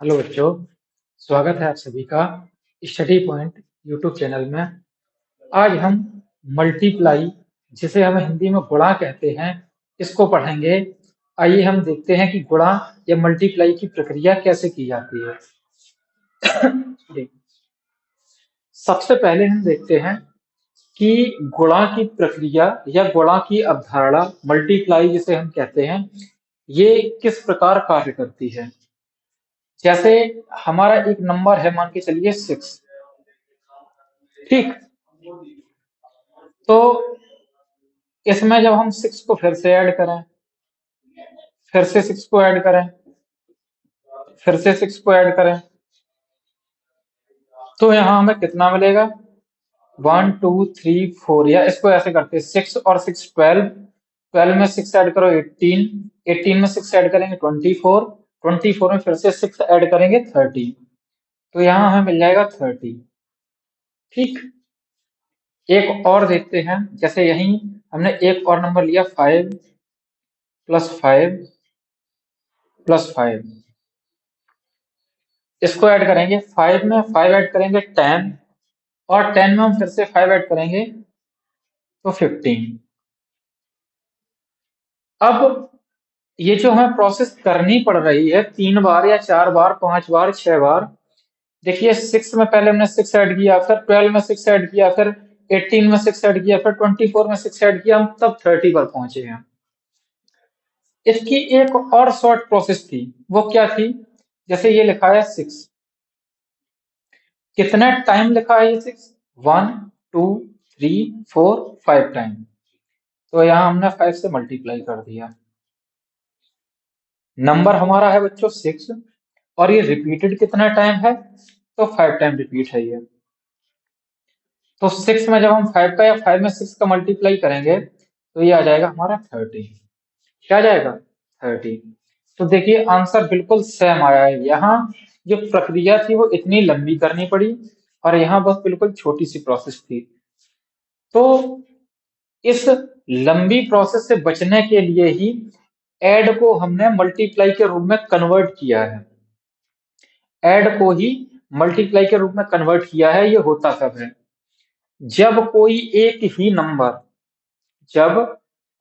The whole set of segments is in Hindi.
हेलो बच्चों, स्वागत है आप सभी का स्टडी पॉइंट यूट्यूब चैनल में। आज हम मल्टीप्लाई, जिसे हम हिंदी में गुणा कहते हैं, इसको पढ़ेंगे। आइए हम देखते हैं कि गुणा या मल्टीप्लाई की प्रक्रिया कैसे की जाती है। सबसे पहले हम देखते हैं कि गुणा की प्रक्रिया या गुणा की अवधारणा, मल्टीप्लाई जिसे हम कहते हैं, ये किस प्रकार कार्य करती है। जैसे हमारा एक नंबर है, मान के चलिए 6। ठीक, तो इसमें जब हम 6 को फिर से ऐड करें, फिर से 6 को ऐड करें, फिर से 6 को ऐड करें, तो यहां हमें कितना मिलेगा? 1 2 3 4। या इसको ऐसे करते हैं, 6 और 6 12, 12 में 6 ऐड करो 18, 18 में 6 ऐड करेंगे 24, 24 में फिर से 6 ऐड करेंगे 30, तो यहां हमें मिल जाएगा 30। ठीक, एक और देखते हैं। जैसे यहीं हमने एक और नंबर लिया, 5 + 5 + 5, इसको ऐड करेंगे। 5 में 5 ऐड करेंगे 10, और 10 में हम फिर से 5 ऐड करेंगे तो 15। अब ये जो हमें प्रोसेस करनी पड़ रही है 3 बार या 4 बार, 5 बार, 6 बार। देखिए, 6 में पहले हमने 6 ऐड किया, फिर 12 में 6 ऐड किया, फिर 18 में 6 ऐड किया, फिर 24 में 6 ऐड किया, हम तब 30 पर पहुंचे हैं। इसकी एक और शॉर्ट प्रोसेस थी, वो क्या थी? जैसे ये लिखा है 6, कितना टाइम लिखा है ये 6? 1 2 3 4 5 टाइम, तो यहां हमने 5 से मल्टीप्लाई कर दिया। नंबर हमारा है बच्चों 6, और ये रिपीटेड कितना टाइम है? तो 5 टाइम रिपीट है ये। तो 6 में जब हम 5 का या 5 में 6 का मल्टीप्लाई करेंगे तो ये आ जाएगा हमारा 30। क्या आ जाएगा? 30। तो देखिए, आंसर बिल्कुल सेम आया है। यहाँ जो प्रक्रिया थी वो इतनी लंबी करनी पड़ी, और यहाँ बस बिल्कुल छोटी सी प्रोसेस थी। तो इस लंबी प्रोसेस से बचने के लिए ही ऐड को हमने मल्टीप्लाई के रूप में कन्वर्ट किया है। ऐड को ही मल्टीप्लाई के रूप में कन्वर्ट किया है। ये होता कब है? जब कोई एक ही नंबर जब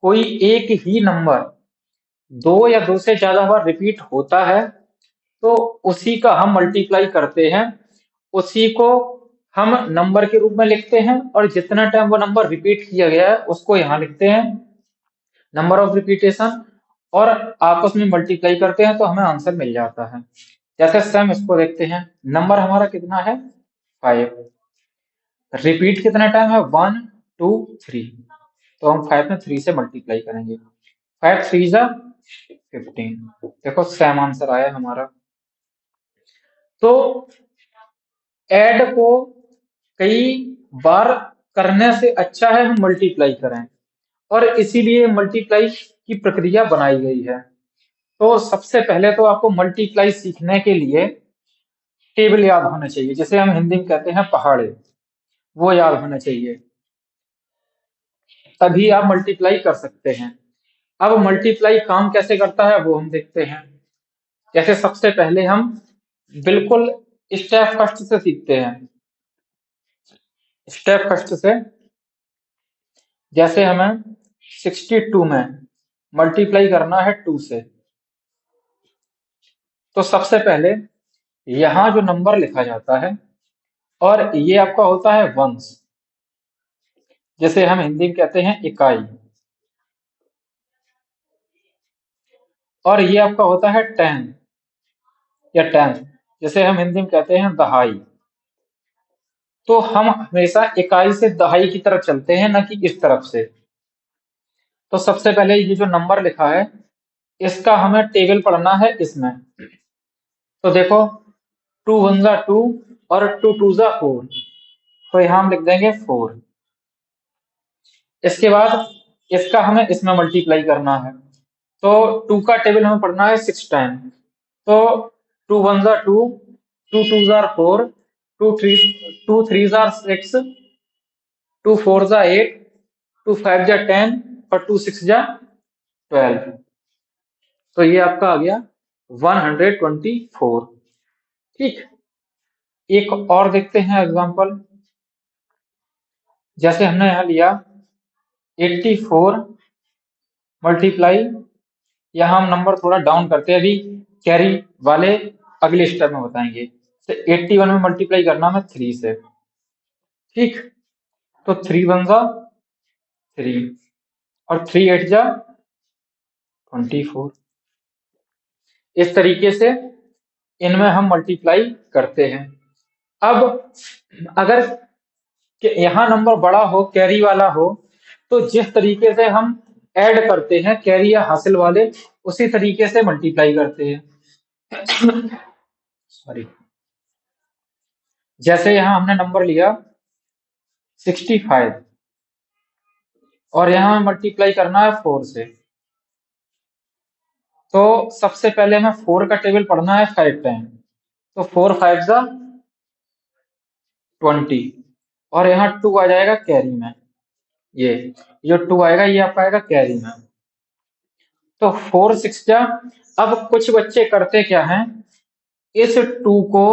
कोई एक ही नंबर 2 या 2 से ज्यादा बार रिपीट होता है, तो उसी का हम मल्टीप्लाई करते हैं। उसी को हम नंबर के रूप में लिखते हैं, और जितना टाइम वो नंबर रिपीट किया गया है उसको यहाँ लिखते हैं, नंबर ऑफ रिपीटेशन, और आपस में मल्टीप्लाई करते हैं तो हमें आंसर मिल जाता है। जैसे सेम इसको देखते हैं। नंबर हमारा कितना है? 5। रिपीट कितना टाइम है? 1 2 3, तो हम 5 में 3 से मल्टीप्लाई करेंगे। 5 3 जा 15। देखो, सेम आंसर आया हमारा। तो ऐड को कई बार करने से अच्छा है हम मल्टीप्लाई करें, और इसीलिए मल्टीप्लाई की प्रक्रिया बनाई गई है। तो सबसे पहले तो आपको मल्टीप्लाई सीखने के लिए टेबल याद होना चाहिए, जिसे हम हिंदी में कहते हैं पहाड़े, वो याद होना चाहिए, तभी आप मल्टीप्लाई कर सकते हैं। अब मल्टीप्लाई काम कैसे करता है वो हम देखते हैं। जैसे सबसे पहले हम बिल्कुल स्टेप फर्स्ट से सीखते हैं। स्टेप फर्स्ट से, जैसे हमें 62 में मल्टीप्लाई करना है 2 से, तो सबसे पहले यहां जो नंबर लिखा जाता है, और ये आपका होता है वंस, जैसे हम हिंदी में कहते हैं इकाई, और ये आपका होता है 10 या 10, जैसे हम हिंदी में कहते हैं दहाई। तो हम हमेशा इकाई से दहाई की तरफ चलते हैं, न कि इस तरफ से। तो सबसे पहले ये जो नंबर लिखा है, इसका हमें टेबल पढ़ना है इसमें। तो देखो, 2 1 जा 2, और 2 2 जा 4, तो यहां हम लिख देंगे 4। इसके बाद इसका हमें इसमें मल्टीप्लाई करना है, तो 2 का टेबल हमें पढ़ना है 6 टाइम। तो 2 1 जा 2, 2 2 जा 4, 2 3 जा 6, 2 4 जा 8, 2 5 जा 10, और 2 6 जा 12। तो ये आपका आ गया 124। ठीक, एक और देखते हैं एग्जांपल। जैसे हमने यहाँ लिया 84 मल्टीप्लाई, यहाँ हम नंबर थोड़ा डाउन करते हैं, अभी कैरी वाले अगले स्टेप में बताएंगे। तो 81 में मल्टीप्लाई करना है 3 से। ठीक, तो 3 वन जा 3 और 3 एट जा 24। इस तरीके से इनमें हम मल्टीप्लाई करते हैं। अब अगर यहाँ नंबर बड़ा हो, कैरी वाला हो, तो जिस तरीके से हम ऐड करते हैं कैरी या हासिल वाले, उसी तरीके से मल्टीप्लाई करते हैं। सॉरी, जैसे यहाँ हमने नंबर लिया 65 और यहाँ मल्टीप्लाई करना है 4 से। तो सबसे पहले हमें 4 का टेबल पढ़ना है 5 टाइम। तो 4 5 जा 20 और यहाँ 2 आ जाएगा कैरी में। ये जो 2 आएगा ये आपका आएगा कैरी में। तो 4 6 जा, अब कुछ बच्चे करते क्या हैं, इस 2 को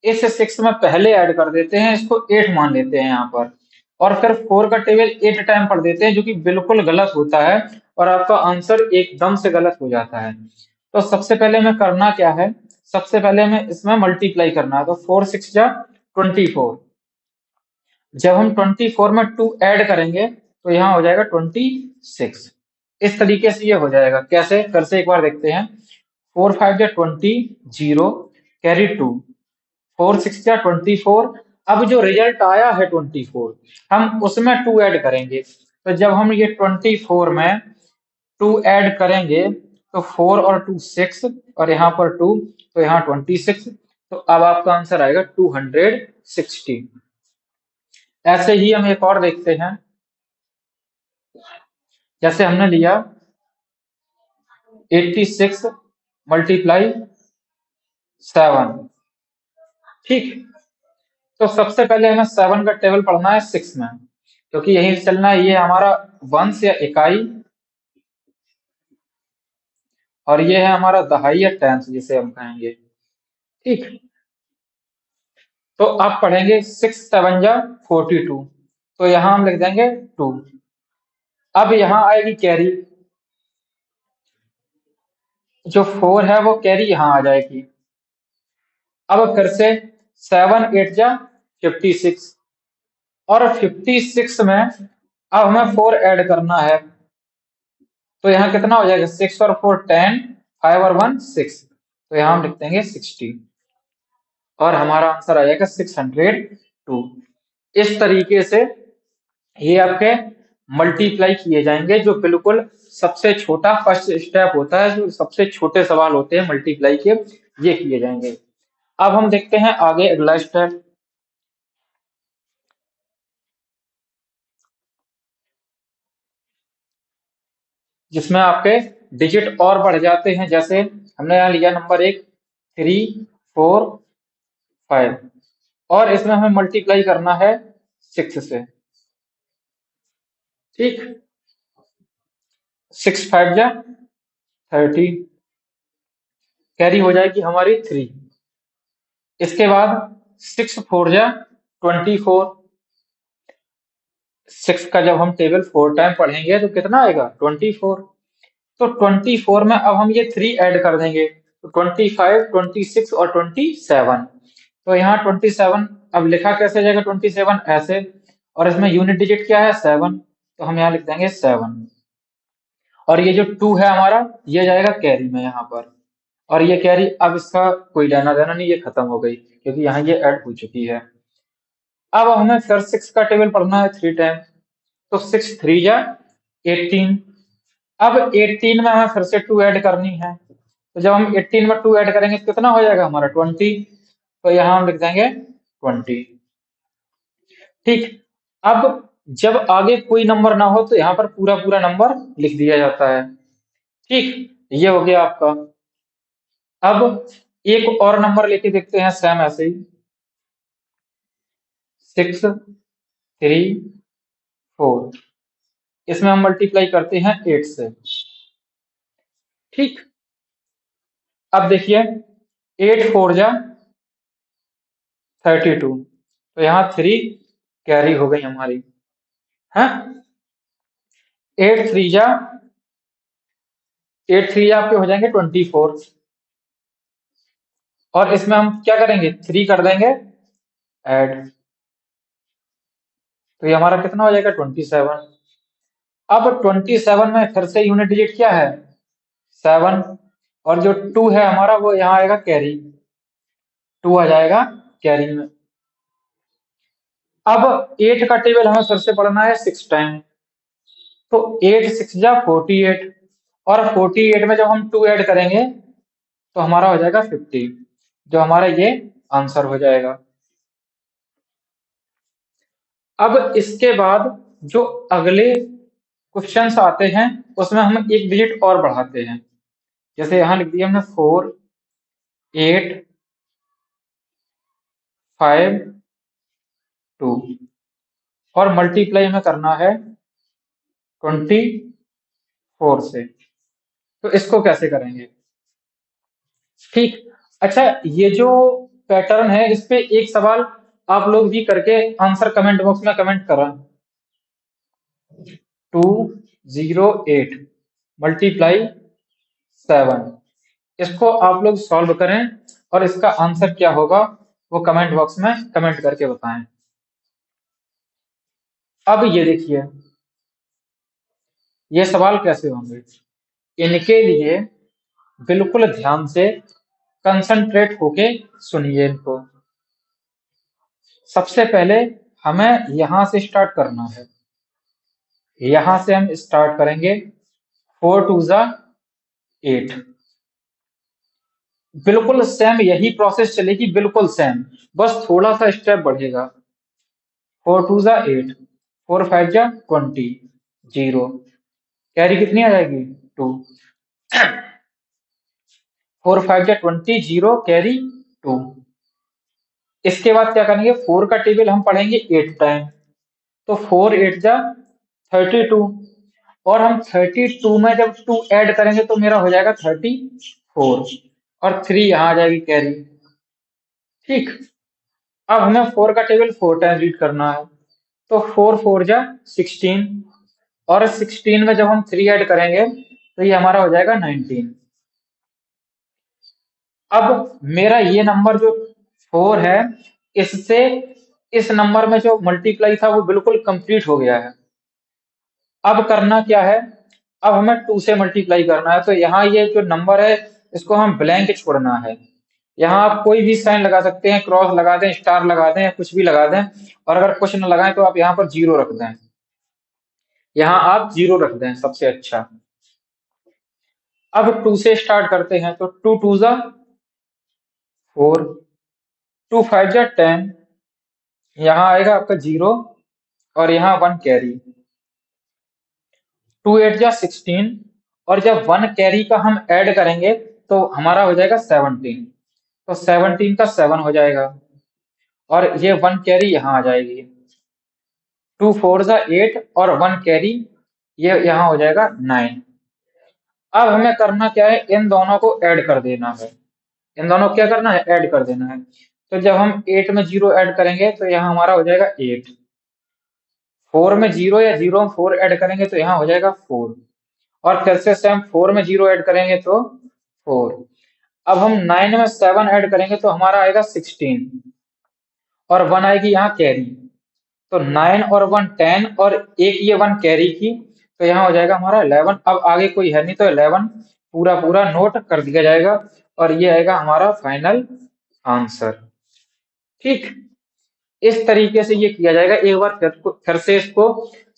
इस 6 में पहले ऐड कर देते हैं, इसको 8 मान लेते हैं यहाँ पर, और फिर 4 का टेबल 8 टाइम पढ़ देते हैं, जो कि बिल्कुल गलत होता है और आपका आंसर एकदम से गलत हो जाता है। तो सबसे पहले हमें करना क्या है, सबसे पहले हमें इसमें मल्टीप्लाई करना है। तो 4 6 जा 24। जब हम 24 में 2 ऐड करेंगे तो यहाँ हो जाएगा 26। इस तरीके से ये हो जाएगा। कैसे, फिर से एक बार देखते हैं। 4 5 जा 20, 0 कैरी 2, 4 6 जा 24। अब जो रिजल्ट आया है 24, हम उसमें 2 ऐड करेंगे। तो जब हम ये 24 में 2 ऐड करेंगे तो 4 और 2 6 और यहाँ पर 2, तो यहाँ 26। तो अब आपका आंसर आएगा 260। ऐसे ही हम एक और देखते हैं। जैसे हमने लिया 86 मल्टीप्लाई 7। ठीक, तो सबसे पहले हमें 7 का टेबल पढ़ना है 6 में, क्योंकि यही से चलना है। ये हमारा वंश या इकाई और ये है हमारा दहाई या टेंथ जिसे हम कहेंगे। ठीक, तो आप पढ़ेंगे 6 7 जा 42। तो यहां हम लिख देंगे 2। अब यहां आएगी कैरी, जो 4 है वो कैरी यहां आ जाएगी। अब फिर से 7 8 जा 56 और 56 में अब हमें 4 ऐड करना है। तो यहाँ कितना हो जाएगा, 6 और 4 10, 5 और 1 6। तो यहाँ हम लिख देंगे 60 और हमारा आंसर आ जाएगा 602। इस तरीके से ये आपके मल्टीप्लाई किए जाएंगे, जो बिल्कुल सबसे छोटा फर्स्ट स्टेप होता है, जो सबसे छोटे सवाल होते हैं मल्टीप्लाई के, ये किए जाएंगे। अब हम देखते हैं आगे अगला स्टेप, जिसमें आपके डिजिट और बढ़ जाते हैं। जैसे हमने यहाँ लिया नंबर 1 3 4 5 और इसमें हमें मल्टीप्लाई करना है 6 से। ठीक, 6 5 जा 30 कैरी हो जाएगी हमारी 3। इसके बाद 6 4 जा 24। 6 का जब हम टेबल 4 टाइम पढ़ेंगे तो कितना आएगा 24। तो 24 में अब हम ये 3 ऐड कर देंगे, तो 25 26 और 27। तो यहाँ 27 अब लिखा कैसे जाएगा, 27 ऐसे, और इसमें यूनिट डिजिट क्या है 7, तो हम यहाँ लिख देंगे 7। और ये जो 2 है हमारा, ये जाएगा कैरी में यहाँ पर, और ये कैरी अब इसका कोई लेना देना नहीं, ये खत्म हो गई क्योंकि यहाँ ये ऐड हो चुकी है। अब हमें फिर 6 का टेबल पढ़ना है 3 टाइम। तो 6 3 जा 18। अब 18 में हमें फिर से 2 ऐड करनी है। तो जब हम 18 में 2 ऐड करेंगे तो कितना हो जाएगा हमारा 20। तो यहाँ हम लिख देंगे 20। ठीक, अब जब आगे कोई नंबर ना हो तो यहाँ पर पूरा पूरा नंबर लिख दिया जाता है। ठीक, ये हो गया आपका। अब एक और नंबर लेके देखते हैं सेम ऐसे ही, 6 3 4। इसमें हम मल्टीप्लाई करते हैं 8 से। ठीक, अब देखिए 8 4 जा 32। तो यहाँ 3 कैरी हो गई हमारी है। 8 3 आपके हो जाएंगे 24। और इसमें हम क्या करेंगे, 3 कर देंगे ऐड, तो ये हमारा कितना हो जाएगा 27। अब 27 में फिर से यूनिट डिजिट क्या है 7, और जो 2 है हमारा वो यहाँ आएगा कैरी, 2 आ जाएगा कैरी में। अब 8 का टेबल हमें फिर से पढ़ना है 6 टाइम, तो 8 6 जा 48, और 48 में जब हम 2 ऐड करेंगे तो हमारा हो जाएगा 50, जो हमारा ये आंसर हो जाएगा। अब इसके बाद जो अगले क्वेश्चंस आते हैं उसमें हम एक डिजिट और बढ़ाते हैं, जैसे यहां लिख दिया हमने 4 8 5 2, और मल्टीप्लाई हमें करना है 24 से। तो इसको कैसे करेंगे, ठीक। अच्छा, ये जो पैटर्न है इस पे एक सवाल आप लोग भी करके आंसर कमेंट बॉक्स में कमेंट करा। 208 मल्टीप्लाई 7, इसको आप लोग सॉल्व करें और इसका आंसर क्या होगा वो कमेंट बॉक्स में कमेंट करके बताएं। अब ये देखिए ये सवाल कैसे होंगे, इनके लिए बिल्कुल ध्यान से कंसंट्रेट होके सुनिए इनको। सबसे पहले हमें यहां से स्टार्ट करना है, यहां से हम स्टार्ट करेंगे 4 2 जा 8, बिल्कुल सेम यही प्रोसेस चलेगी, बिल्कुल सेम, बस थोड़ा सा स्टेप बढ़ेगा। 4 2 जा 8, 4 5 जा 20, 0, कैरी कितनी आ जाएगी 2, 4 5 जा 20, 0 कैरी 2। इसके बाद क्या करेंगे, 4 का टेबल हम पढ़ेंगे 8 टाइम, तो 4 8 जा 32, और हम 32 में जब 2 ऐड करेंगे तो मेरा हो जाएगा 34, और 3 यहां आ जाएगी कैरी, ठीक। अब हमें 4 का टेबल 4 टाइम रीड करना है, तो 4 4 जा 16, और 16 में जब हम 3 ऐड करेंगे तो ये हमारा हो जाएगा 19। अब मेरा ये नंबर जो 4 है इससे इस नंबर में जो मल्टीप्लाई था वो बिल्कुल कंप्लीट हो गया है। अब करना क्या है, अब हमें 2 से मल्टीप्लाई करना है, तो यहाँ ये जो नंबर है इसको हम ब्लैंक छोड़ना है। यहाँ आप कोई भी साइन लगा सकते हैं, क्रॉस लगा दें, स्टार लगा दें, या कुछ भी लगा दें, और अगर कुछ न लगाएं तो आप यहाँ पर 0 रख दें, यहाँ आप 0 रख दें सबसे अच्छा। अब 2 से स्टार्ट करते हैं, तो 2 2 जा 4, 2 5 जा 10, यहाँ आएगा आपका 0, और यहाँ 1 कैरी, 2 8 जा 16, और जब 1 कैरी का हम ऐड करेंगे तो हमारा हो जाएगा 17, तो 17 का 7 हो जाएगा, और ये 1 कैरी यहाँ आ जाएगी, 2 4 जा 8, और 1 कैरी ये यहाँ हो जाएगा 9। अब हमें करना क्या है, इन दोनों को ऐड कर देना है, इन दोनों को क्या करना है ऐड कर देना है। तो जब हम 8 में 0 ऐड करेंगे तो यहाँ हमारा हो जाएगा 8, 4 में 0 या 0 में 4 ऐड करेंगे तो यहाँ हो जाएगा 4, और फिर से सेम 4 में 0 ऐड करेंगे तो 4। अब हम 9 में 7 ऐड करेंगे तो हमारा आएगा 16, और 1 आएगी यहाँ कैरी, तो 9 और 1 10, और एक ये 1 कैरी की, तो यहाँ हो जाएगा हमारा 11। अब आगे कोई है नहीं तो 11 पूरा पूरा नोट कर दिया जाएगा, और ये आएगा हमारा फाइनल आंसर, ठीक। इस तरीके से ये किया जाएगा। एक बार फिर से इसको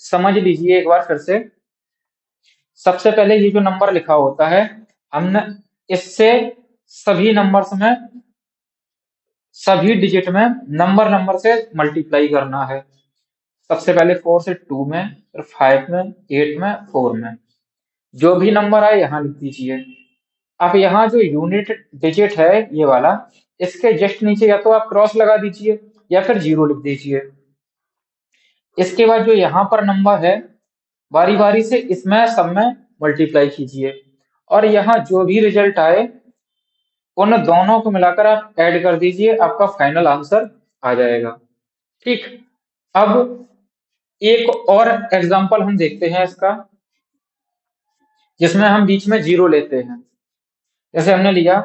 समझ लीजिए एक बार फिर से। सबसे पहले ये जो नंबर लिखा होता है हमने इससे सभी नंबर्स में सभी डिजिट में नंबर नंबर से मल्टीप्लाई करना है। सबसे पहले 4 से 2 में, फिर 5 में, 8 में, 4 में, जो भी नंबर आए यहाँ लिख दीजिए। अब यहाँ जो यूनिट डिजिट है ये वाला, इसके जस्ट नीचे या तो आप क्रॉस लगा दीजिए या फिर 0 लिख दीजिए। इसके बाद जो यहाँ पर नंबर है बारी बारी से इसमें सब में मल्टीप्लाई कीजिए, और यहाँ जो भी रिजल्ट आए उन दोनों को मिलाकर आप ऐड कर दीजिए, आपका फाइनल आंसर आ जाएगा। ठीक। अब एक और एग्जांपल हम देखते हैं इसका, जिसमें हम बीच में जीरो लेते हैं। जैसे हमने लिया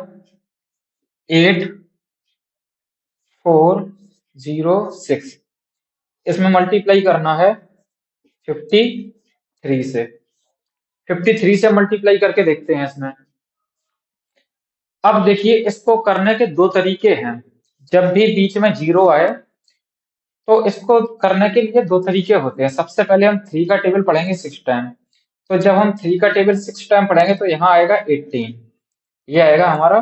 8406, इसमें मल्टीप्लाई करना है 53 से। 53 से मल्टीप्लाई करके देखते हैं इसमें। अब देखिए, इसको करने के दो तरीके हैं। जब भी बीच में जीरो आए तो इसको करने के लिए दो तरीके होते हैं। सबसे पहले हम थ्री का टेबल पढ़ेंगे 6 टाइम। तो जब हम थ्री का टेबल 6 टाइम पढ़ेंगे तो यहाँ आएगा 18, ये आएगा हमारा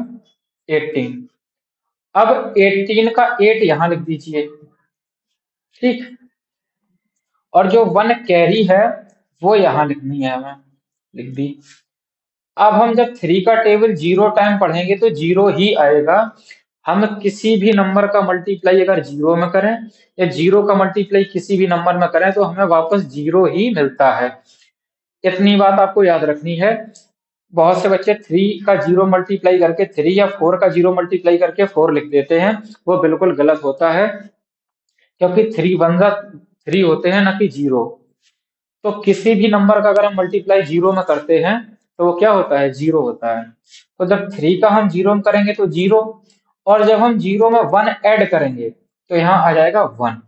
18। अब 18 का 8 यहाँ लिख दीजिए। ठीक। और जो 1 कैरी है वो यहाँ लिखनी है हमें, लिख दी। अब हम जब थ्री का टेबल 0 टाइम पढ़ेंगे तो जीरो ही आएगा। हम किसी भी नंबर का मल्टीप्लाई अगर जीरो में करें या जीरो का मल्टीप्लाई किसी भी नंबर में करें तो हमें वापस जीरो ही मिलता है। इतनी बात आपको याद रखनी है। बहुत से बच्चे थ्री का जीरो मल्टीप्लाई करके थ्री या फोर का जीरो मल्टीप्लाई करके फोर लिख देते हैं, वो बिल्कुल गलत होता है। क्योंकि थ्री वन जा थ्री होते हैं, ना कि जीरो। तो किसी भी नंबर का अगर हम मल्टीप्लाई जीरो में करते हैं तो वो क्या होता है, जीरो होता है। तो जब थ्री का हम जीरो में करेंगे तो जीरो, और जब हम जीरो में वन ऐड करेंगे तो यहाँ आ जाएगा वन।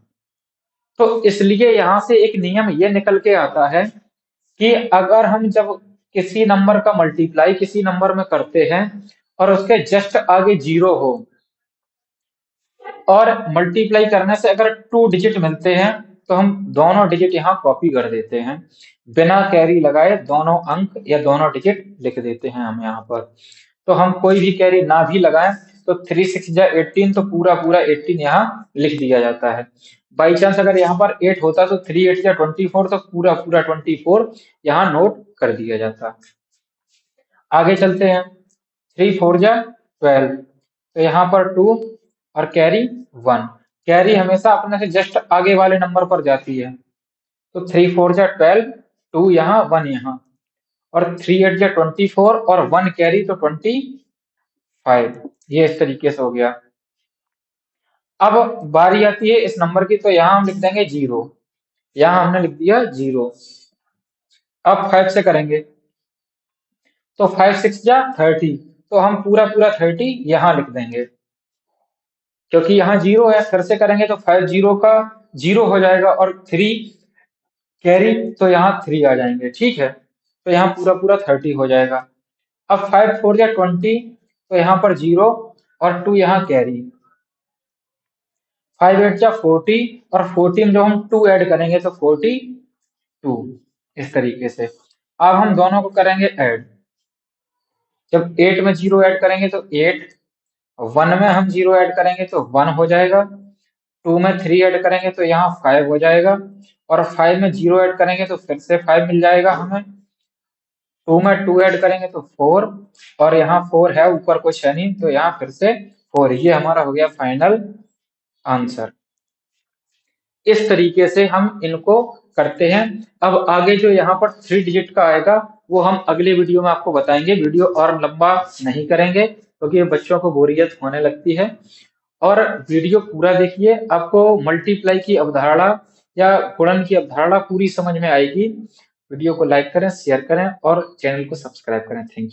तो इसलिए यहाँ से एक नियम ये निकल के आता है कि अगर हम जब किसी नंबर का मल्टीप्लाई किसी नंबर में करते हैं और उसके जस्ट आगे जीरो हो, और मल्टीप्लाई करने से अगर 2 डिजिट मिलते हैं तो हम दोनों डिजिट यहाँ कॉपी कर देते हैं, बिना कैरी लगाए दोनों अंक या दोनों डिजिट लिख देते हैं हम यहाँ पर। तो हम कोई भी कैरी ना भी लगाएं तो 3 6 जा 18, तो पूरा पूरा 18 यहाँ लिख दिया जाता है। बाई चांस अगर यहाँ पर 8 होता तो 3 8 जा 24, तो पूरा पूरा 24 यहाँ नोट कर दिया जाता। आगे चलते हैं। 3 4 जा 12, तो यहाँ पर 2 और कैरी 1। कैरी हमेशा अपने से जस्ट आगे वाले नंबर पर जाती है। तो 3 4 जा 12, 2 यहाँ 1 यहाँ, और 3 8 जा 24 और 1 कैरी तो 25। ये इस तरीके से हो गया। अब बारी आती है इस नंबर की, तो यहाँ हम लिख देंगे जीरो। यहाँ हमने लिख दिया जीरो। अब 5 से करेंगे तो 5 6 जा 30, तो हम पूरा पूरा 30 यहाँ लिख देंगे, क्योंकि यहाँ जीरो है। फिर से करेंगे तो 5 जीरो का जीरो हो जाएगा और 3 कैरी, तो यहाँ 3 आ जाएंगे। ठीक है, तो यहाँ पूरा पूरा 30 हो जाएगा। अब 5 4 जा 20, तो यहाँ पर जीरो और 2 यहाँ कैरी। 5 8 जा 40, और 40 में जो हम 2 ऐड करेंगे तो 42, इस तरीके से। अब हम दोनों को करेंगे ऐड। जब 8 में जीरो ऐड करेंगे तो 8, 1 में हम जीरो ऐड करेंगे तो 1 हो जाएगा, 2 में 3 ऐड करेंगे तो यहाँ 5 हो जाएगा, और 5 में जीरो ऐड करेंगे तो फिर से 5 मिल जाएगा हमें। 2 में 2 ऐड करेंगे तो 4, और यहाँ 4 है, ऊपर कुछ है नहीं, तो यहाँ फिर से 4। ये हमारा हो गया फाइनल आंसर। इस तरीके से हम इनको करते हैं। अब आगे जो यहाँ पर 3 डिजिट का आएगा वो हम अगले वीडियो में आपको बताएंगे। वीडियो और लंबा नहीं करेंगे क्योंकि बच्चों को बोरियत होने लगती है। और वीडियो पूरा देखिए, आपको मल्टीप्लाई की अवधारणा या गुणन की अवधारणा पूरी समझ में आएगी। वीडियो को लाइक करें, शेयर करें और चैनल को सब्सक्राइब करें। Thank you.